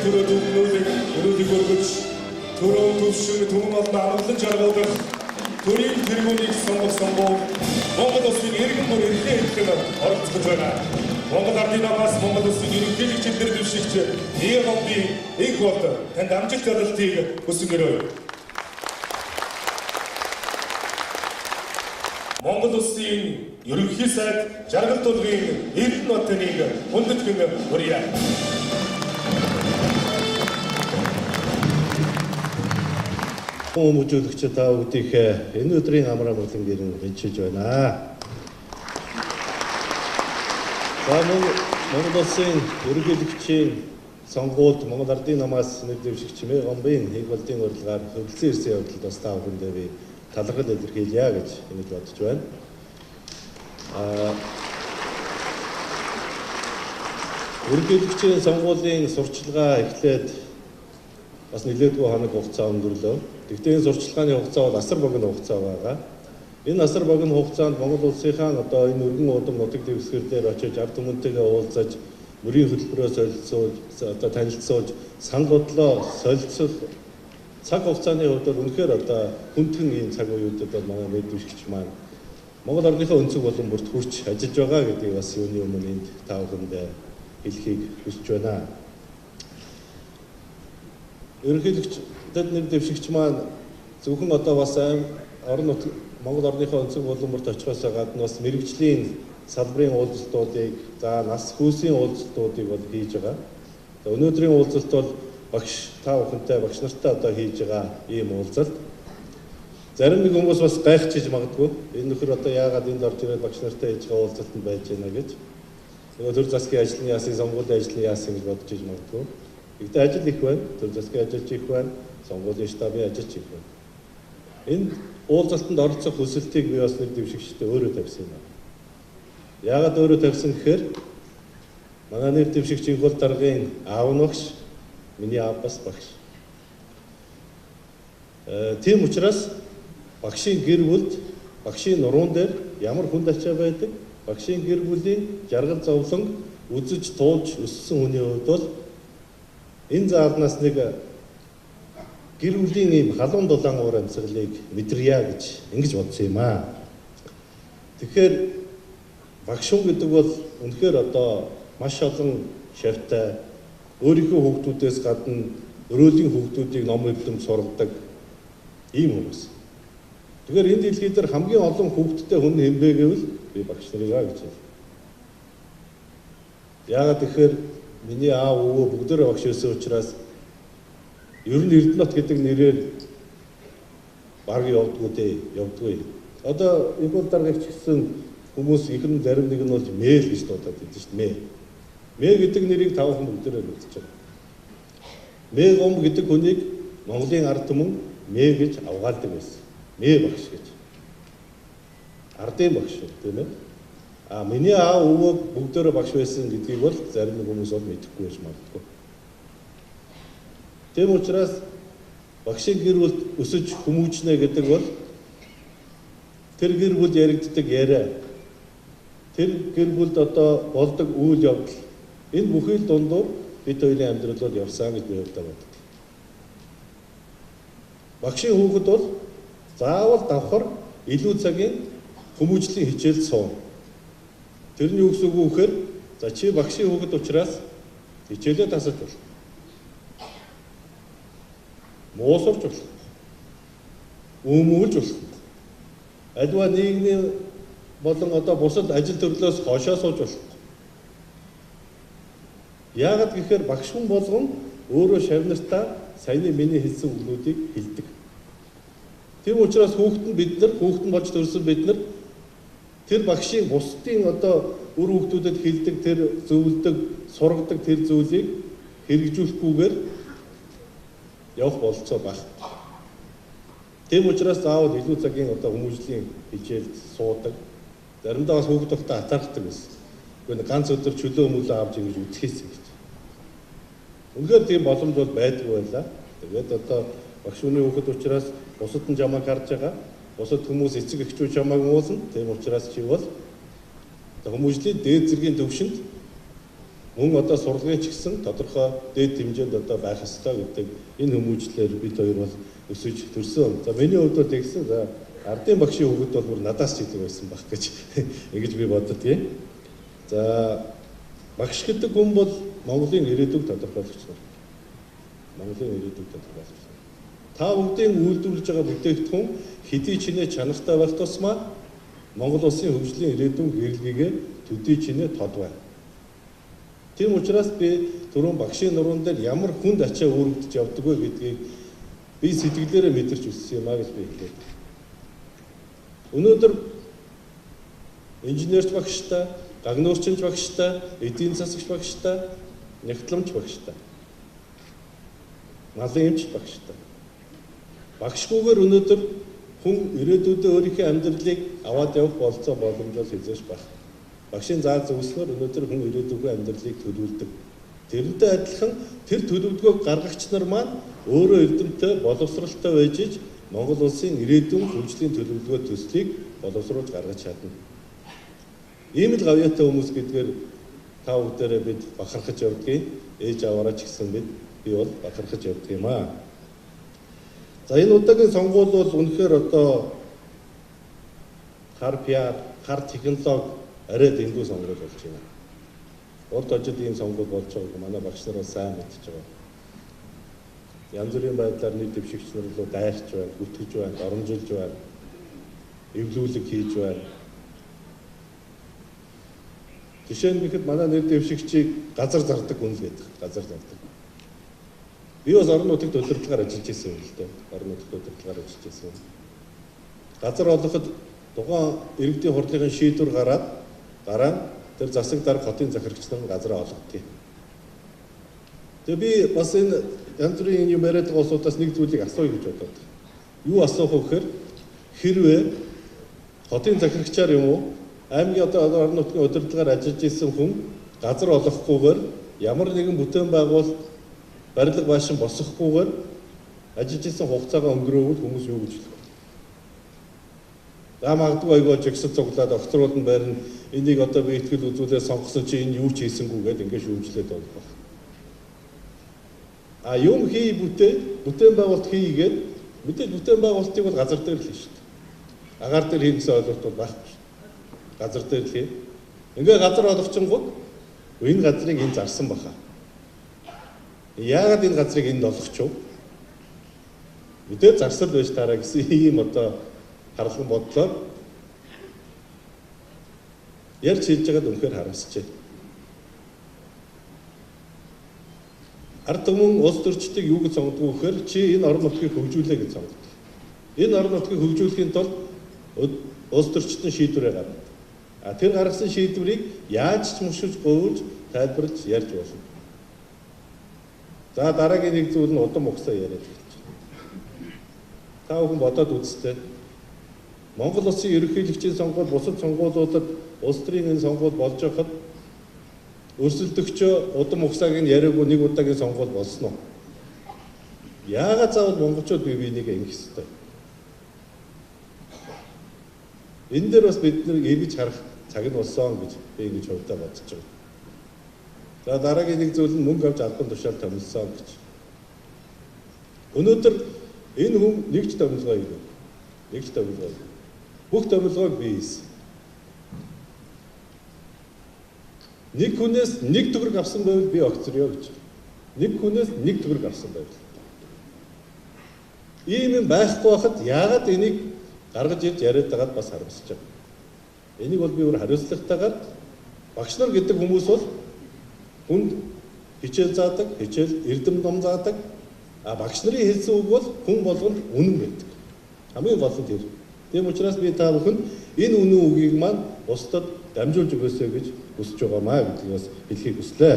өрөөдийг өргөж төрөө төвшин түмэн олон амгалан жаргалдах төрийн тэргүүнийг сонгосон Монгол Улсын иргэн бүр эрхээ хэлэхэд оролцож байна. Монгол Ардын намаас Монгол Улсын ерөнхийлөгчдөр дэвшигч Ниgambi их болд танд амжилт ололтыг хүсгэрэй. Монгол Улсын ерөнхий сайд жаргал дуулгын эрдэнэ нотыг хүндэтгэн хүрье. Хүмүүжүүлэгч та бүдийнхээ энэ өдрийн амраа болон гэрэн хэнчиж байна. Монгол Улсын ерөнхийлөгчийн сонгуульд Монгол Ардын намаас нэр дэвшигч Ниgambi-ийн хийг болдын урилгаар хөдөлсөн ирсэн явдалд бас та бүхэндээ би талархал илэрхийлье гэж ингэж бодож байна. Ерөнхийлөгчийн сонгуулийн сурчлагаа эхлээд бас нэлээдгүй хоног хугацаа өнгөрлөө. Тэгвэл энэ сурчлагын хугацаа бол асар богино хугацаа байгаа. Энэ асар богино хугацаанд Монгол улсынхаа одоо энэ өргөн удам нутаг дэвсгэр дээр очиж ард түмэнтэйгээ уулзаж, мөрийн хөтөлбөрөө солилцуулж, одоо танилцуулж, санал бодлоо солилцох цаг хугацааны хувьд бол үнэхээр одоо хүндхэн ийм цаг үеүүдэд бол манай нэр дэвшигч маань Монгол орныхоо өнцөг болон бүрт хүрч ажиллаж байгаа гэдгийг бас юуны өмнө энд та бүхэнд хэлхийг хүсэж байна. Ерөнхийлөгчдөд нэр дэвшигч маань зөвхөн одоо бас Монгол орныхоо өнцөг болон бүрт очихоос гадна бас мэрэгжлийн салбарын уулзалтуудыг, нас хүйсийн уулзалтуудыг бол хийж байгаа. Өнөөдрийн уулзалт бол багш та бүхэнтэй багш нартай одоо хийж байгаа ийм уулзалт. Зарим нэг хүмүүс бас гайхчихж магадгүй энэ нөхөр одоо яагаад энд орж ирээд багш нартай хийж байгаа уулзалтанд байж байна гэж. Нөгөө төр засгийн ажлын яасан, сонгуулийн ажлын яасан гэж бодож иж магадгүй. Гэхдээ ажил их байна. Төр засгийн ажил их байна. Сонгуулийн штабын ажил их байна. Энэ уулзалтанд оролцох хүсэлтийг би бас нэр дэвшигчтэй өөрөө тавьсан юм. Яагаад өөрөө тавьсан гэхээр манай нэр дэвшигч Инхол даргын аав нь багш, миний аав бас багш. Тийм учраас багшийн гэр бүлд, багшийн нуруунд дээр ямар хүнд ачаа байдаг, багшийн гэр бүлийн жаргал зовлон үзэж туулж өссөн хүний хувьд бол энэ заалнаас нэг гэр бүлийн ийм халуун дулаан уур амьсгалыг мэдрья гэж ингэж бодсон юм аа. Тэгэхээр багш гэдэг бол үнэхээр одоо маш олон шавьтай, өөрийнхөө хүүхдүүдээс гадна өрөөлийн хүүхдүүдийг ном эвлэмж сургадаг ийм хүмүүс. Тэгэхээр энэ дэлхий дээр хамгийн олон хүүхдтэй хүн хэмбэ гэвэл би багш нарыг гэж байна. Яагаад тэгэхээр миний аав өвөө бүгдөө багш байсан учраас ер нь Эрдэнэт нот гэдэг нэрээр баг явдгүй. Одоо Инхол даргагч гэсэн хүмүүс ихэнх зарим нэг нь бол мэйл гэж дуудаад байдаг шүү дээ. Мэ гэдэг нэрийг тавхан бүгдээрээ үлдчихэж байгаа. Ниgambi гэдэг хүнийг Монголын ард түмэн мэ гэж авгаалдаг байсан. Мэ багш гэж. Ардын багш тийм ээ. Миний аав өвөө бүгдөө багш байсан гэдгийг бол зарим нэг хүмүүс бол мэдэхгүй байж магадгүй. Тийм учраас багшийн гэр бүлд өсөж хүмүүжнэ гэдэг бол тэр гэр бүл яригддаг яриа, тэр гэр бүлд одоо болдог үйл явдал энэ бүхий л дундуур бид хоёрын амьдрал бол явсан гэж би боддог. Багшийн хүүхэд бол заавал давхар илүү цагийн хүмүүжлийн хичээлд суун. Тэрний юу гэсэн үг вэ гэхээр за чи багшийн хүүхэд учраас хичээлээ тасалж бол. Моосорч бол. Өмүүлж бол. Альва нийгмийн болон одоо бусад ажил төрлөөс хойшоо сууж бол. Яагаад гэхээр багш хүн болгон өөрөө шавнартаа саяны миний хэлсэн үгнүүдийг хэлдэг. Тийм учраас хүүхдэн болж төрсөн бид нар тэр багшийн бусдын одоо үр хүүхдүүдэд хэлдэг тэр зөвлөдөг, сургадаг тэр зүйлийг хэрэгжүүлэхгүйгээр явах болцоо байна. Тийм учраас заавал илүү цагийн одоо хүмүүжлийн хичээлд суудаг. Заримдаа бас хүүхд тогтоо атаархдаг байсан. Гэхдээ ганц өдөр чөлөө мөлөө авч ингэж үтгэхээс гэж. Үнэхээр тийм боломж бол байдгүй байлаа. Тэгээд одоо багш хүний хүүхэд учраас бусад нь жамаг харж байгаа. Бусад хүмүүс эцэг эхчүүд чамайг муулна. Тийм учраас чи бол хүмүүжлийн дээд зэргийн төвшөнд мөн одоо сургуулийн ч гэсэн тодорхой дээд хэмжээнд одоо байх ёстой гэдэг энэ хүмүүжлэлээр бид хоёр бол өсөж төрсөн. За миний хувьд бол тэгсэн. За ардын багшийн хөвгөд бол бүр надаас ч илүү байсан баг гэж ингэж би боддгийг. За багш гэдэг хүн бол Монголын ирээдүйг тодорхойлогч нар. Монголын ирээдүйг тодорхойлогч нар. Та бүгдийн үйлдвэрлэж байгаа бүтээгдэхүүн хэдий чинээ чанартай байх тусмаа Монгол улсын хөгжлийн ирээдүйн гэрэлгийгээ төдий чинээ тод байна. Тийм учраас би түрүүн багшийн нуруунд дээр ямар хүнд ачаа үүрэгдэж явдаг вэ гэдгийг би сэтгэлээрээ мэдэрч өссөн юм а гэж би хэлээд. Өнөөдөр инженерч багштай, гагнуурчинч багштай, эдийн засагч багштай, нягтламж багштай, малын эмч багштай. Багшгүйгээр өнөөдөр хүн ирээдүйдээ өөрийнхөө амьдралыг аваад явах болцоо боломж бол хязгаарч байна. Багшийн зааж зөвснөр өнөөдөр хүн ирээдүйн амьдралыг төлөвлөдөг. Тэрнтэй адилхан тэр төлөвлөгөөг гаргагч нар маань өөрөө эрдэмтэй боловсралтай байж иж Монгол улсын ирээдүйн хөгжлийн төлөвлөгөө төслийг боловсруулж гаргаж чадна. Ийм л гавьяатай хүмүүс гэдгээр та бүгдээрээ бид бахархаж явдгийг, ээж аваараа ч гэсэн би бол бахархаж явдаг юм аа. За энэ удаагийн сонгуул бол үнэхээр одоо хар пиар, хар технологи арай дэндүү сонгуул болж байна. Урд хожид ийм сонгуул болж байгааг манай багш нар сайн мэдж байгаа. Янз бүрийн байдлаар нийт дэвшигч нар руу дайрч байна, гүтгэж байна, оромжилж байна, эвлүүлэг хийж байна. Жишээ нь гэхэд манай нэр дэвшигчийг газар зардаг хүн л гэдэг. Газар зардаг. Би бас орон нутагт удирдлагаар ажиллаж байсан юм л дээ. Орон нутагт удирдлагаар ажиллаж байсан. Газар олоход тухайн иргэдийн хурлын шийдвэр гараад тэр засаг дарга хотын захирагч нар газраа олгодгийг. Тэгээ би бас энэ янз бүрийн юм яриад байгаа улсуудаас нэг зүйлийг асууя гэж бодоод. Юу асуух вэ гэхээр хэрвээ хотын захирагчаар юм уу аймгийн одоо орон нутгийн удирдлагаар ажиллаж исэн хүн газар олохгүйгээр ямар нэгэн бүтээн байгуул барилга баашин босгохгүйгээр ажиллаж исэн хугацаагаа өнгөрөөвөл хүмүүс юу гэж хэлэх вэ? За магадгүй айгоо жигсэл цуглаад огцрууд нь барина. Энийг одоо би ихтгэл үзүүлээ сонгосон чи энэ юу ч хийсэнгүү гэдээ ингээд шүүмжлээд байна. А юм хий бүтээн байгуулалт хийгээд мэдээж бүтээн байгуулалтыг бол газар дээр л хийн шүү дээ. Агаар дээр хийх гэсэн ойлголт бол байхгүй. Газар дээр л хийн. Ингээ газар олгочингууд энэ газрыг энэ зарсан баха. Яагаад энэ газрыг энд олгоч вэ? Мэдээ зарсал байж таараа гэсэн ийм одоо харлан бодлоо ярьж хийж байгаад үнэхээр харамсчээ. Ард түмэн улс төрчдийг юу гэж сонгодог вэ гэхээр чи энэ орон нутгийг хөгжүүлээ гэж сонгодог. Энэ орон нутгийг хөгжүүлэхийн тулд улс төрчдийн шийдвэрээ гаргадаг. А тэр гаргасан шийдвэрийг яаж ч мушиж говьж тайлбарлаж ярьж болно. За дараагийн нэг зүйл нь удам угсаа яриад хэлж байна. Та бүхэн бодоод үзтээ. Монгол улсын ерөнхийлөгчийн сонгуул бусад сонгуулиудад улс төрийн энэ сонгуул болж байхад өрсөлдөгчөө удам угсааг нь яриаггүй нэг удаагийн сонгуул болсон уу? Яагаад заавал монголчууд бие биенийг ингэх ёстой? Энэ дээр бас бид нэг эргэж харах цаг нь болсон гэж би ингэж хувьдаа бодож байна. За дараагийн нэг зүйл нь мөнгө авч албан тушаал томилсон гэж. Өнөөдөр энэ хүн нэгж томилгоо юу? Нэгж томилгоо. Бүх томилгоог би хийсэн. Нэг хүнээс нэг төгрөг авсан байвал би огцорё гэж. Нэг хүнээс нэг төгрөг авсан байвал. Ийм юм байхгүй хахад яагаад энийг гаргаж ирж яриад байгаад бас харамсаж байна. Энийг бол би өөр хариуцлагатайгаар багш нар гэдэг хүмүүс бол хүнд хичээл заадаг, хичээл эрдэм ном заадаг. А багш нарын хэлсэн үг бол хүн болгонд үнэн байдаг. Хамгийн гол нь тэр. Тийм учраас би та бүхэнд энэ үнэн үгийг маань бусдад дамжуулж өгөөсэй гэж хүсэж байгаамаа гэдгийг бас хэлхийг хүслээ.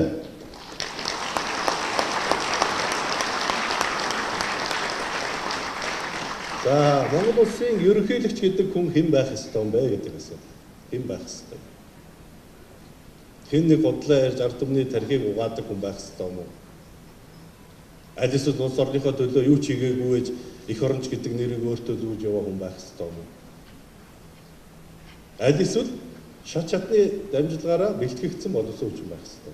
За Монгол улсын ерөнхийлөгч гэдэг хүн хэн байх ёстой юм бэ гэдэг асуулт. Хэн байх ёстой? Хэн нэг бодлоо ярьж ард түмний тархийг угаадаг хүн байх ёстой юм уу? Аль эсвэл улс орныхоо төлөө юу ч хийгээгүй гэж эх оронч гэдэг нэрийг өөртөө зүүж яваа хүн байх ёстой юм уу? Аль эсвэл шат шатны дамжлагаараа бэлтгэгдсэн боловсон хүчин байх ёстой.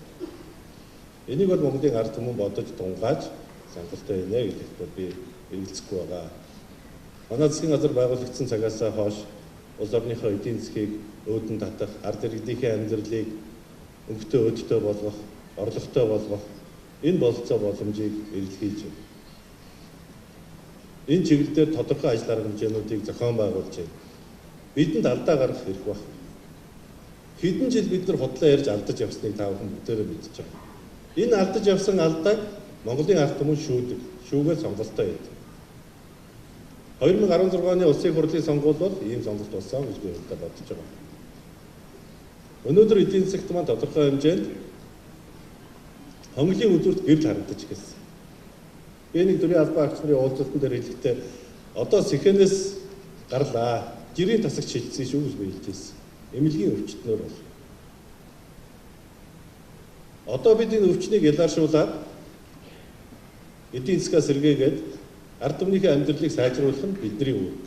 Энийг бол Монголын ард түмэн бодож тунгааж сонголтооийнэ гэдэгт би эргэлзэхгүй байгаа. Манай засгийн газар байгуулагдсан цагаас хойш улс орныхоо эдийн засгийг өөдөн татах, ард иргэдийнхээ амьдралыг өнгөтэй өдөртэй болгох, орлоготой болгох энэ бололцоо боломжийг эрэлхийлж байна. Энэ чиглэлээр тодорхой ажил арга хэмжээнүүдийг зохион байгуулж байна. Бидэнд алдаа гарах хэрэг байна. Хэдэн жил бид нар худлаа ярьж алдаж явсныг та бүхэн бүгдээрээ мэдж байгаа. Энэ алдаж явсан алдааг Монголын ард түмэн шүүдэг, шүүгээл сонголтоо хийдэг. 2016 оны улсын хурлын сонгуул бол ийм сонголт болсон гэж би бодож байгаа. Өнөөдөр эдийн засагт маань тодорхой хэмжээнд хонглын үзүүрт гэрэл харагдаж ирсэн. Би нэг төрийн албан агч нарын уулзалтан дээр хэлэхдээ одоо сэхэнээс гарлаа, жирийн тасагч шилжсэн шүү гэж би хэлжсэн. Эмнэлгийн өвчтнөр бол. Одоо бид энэ өвчнийг ялааршуулаад эдийн засгаас сэргээгээд ард түмнийхээ амьдралыг сайжруулах нь бидний үүрэг.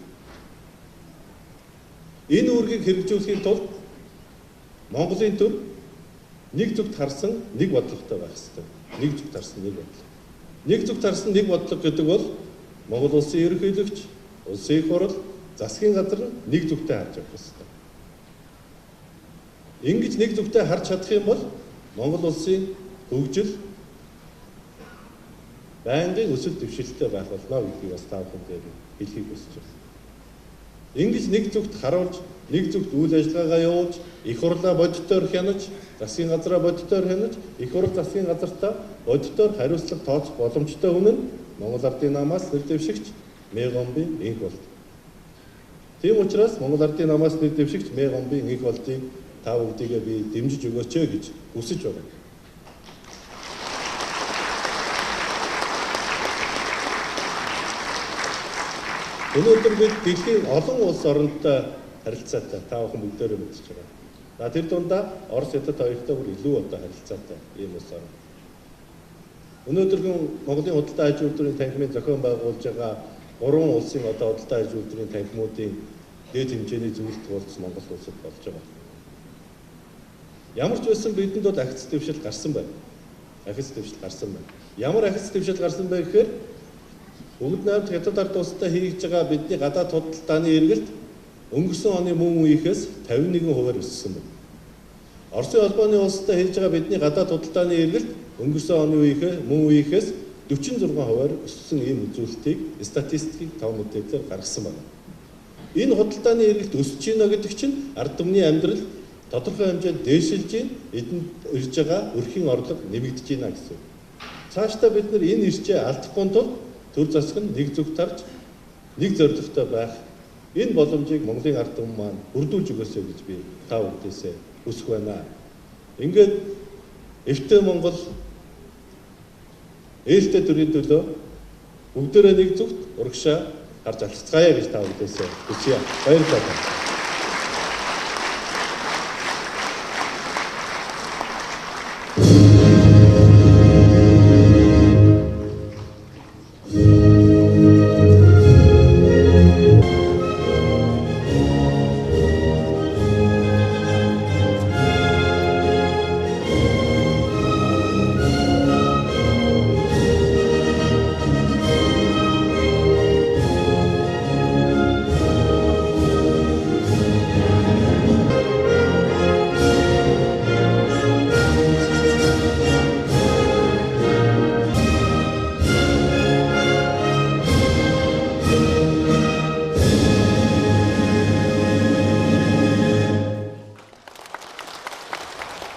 Энэ үүргийг хэрэгжүүлэхийн тулд Монголын төв нэг зүгт харсан нэг бодлоготой байх ёстой. Нэг зүгт харсан нэг бодлого. Нэг зүгт харсан нэг бодлого гэдэг бол Монгол улсын ерөнхийлөгч, улсын их хурл, засгийн газар нь нэг зүгтээ харж явах ёстой. Ингэж нэг зүгтээ харж чадах юм бол Монгол улсын хөгжил байнгын өсөлт дэвшилттэй байх болно гэдгийг бас та бүхэнд хэлхийг хүсэж байна. Ингэж нэг зүгт харуулж, нэг зүгт үйл ажиллагаагаа явуулж, их хурлаа бодитоор хянаж, засгийн газраа бодитоор хянаж, их хурл засгийн газартаа бодитоор хариуцлага тооцох боломжтой хүн нь Монгол Ардын намаас нэр дэвшигч Мегомбын инх болд. Тийм учраас Монгол Ардын намаас нэр дэвшигч Мегомбын инх болдыг та бүгдийгээ би дэмжиж өгөөч гэж хүсэж байна. Өнөөдөр бид дэлхийн олон улс оронтой харилцаатай та бүхэн бүгдээрээ мэдж байгаа. За тэр дундаа Орос, Хятад хоёртой бүр илүү одоо харилцаатай ийм улс орн. Өнөөдөр Монголын худалдаа аж үйлдвэрийн танхимын зохион байгуулж байгаа 3 улсын одоо худалдаа аж үйлдвэрийн танхимуудын дээд хэмжээний зөвлөлт туулц Монгол улсад болж байгаа. Ямар ч байсан бидэнд бол ахиц дэвшил гарсан байна. Ахиц дэвшил гарсан байна. Ямар ахиц дэвшил гарсан бэ гэхээр Бүгд найрамд Хятад ард улстай хийж байгаа бидний гадаад худалдааны эргэлт өнгөрсөн оны мөн үеийнхээс 51% өссөн байна. Оросын холбооны улстай хийж байгаа бидний гадаад худалдааны эргэлт өнгөрсөн оны мөн үеийнхээс 46% өссөн ийм үзүүлэлтийг статистикийн тав мэдээлэлээр гаргасан байна. Энэ худалдааны эргэлт өсөж байна гэдэг чинь ард түмний амьдрал тодорхой хэмжээнд дээшилж байна, эдэнд ирж байгаа өрхийн орлого нэмэгдэж байна гэсэн. Цаашдаа бид нар энэ ирчээ алдахгүй тул төр засаг нь нэг зүгт тарж нэг зорилготой байх энэ боломжийг Монголын ард түмэн маань бүрдүүлж өгөөсэй гэж би та бүдээсээ хүсэх байна. Ингээд эвтэй Монгол ээлтэй төрийн төлөө бүгдээрээ нэг зүгт урагшаа харж алцгаая гэж та бүдээсээ хүсье. Баярлалаа.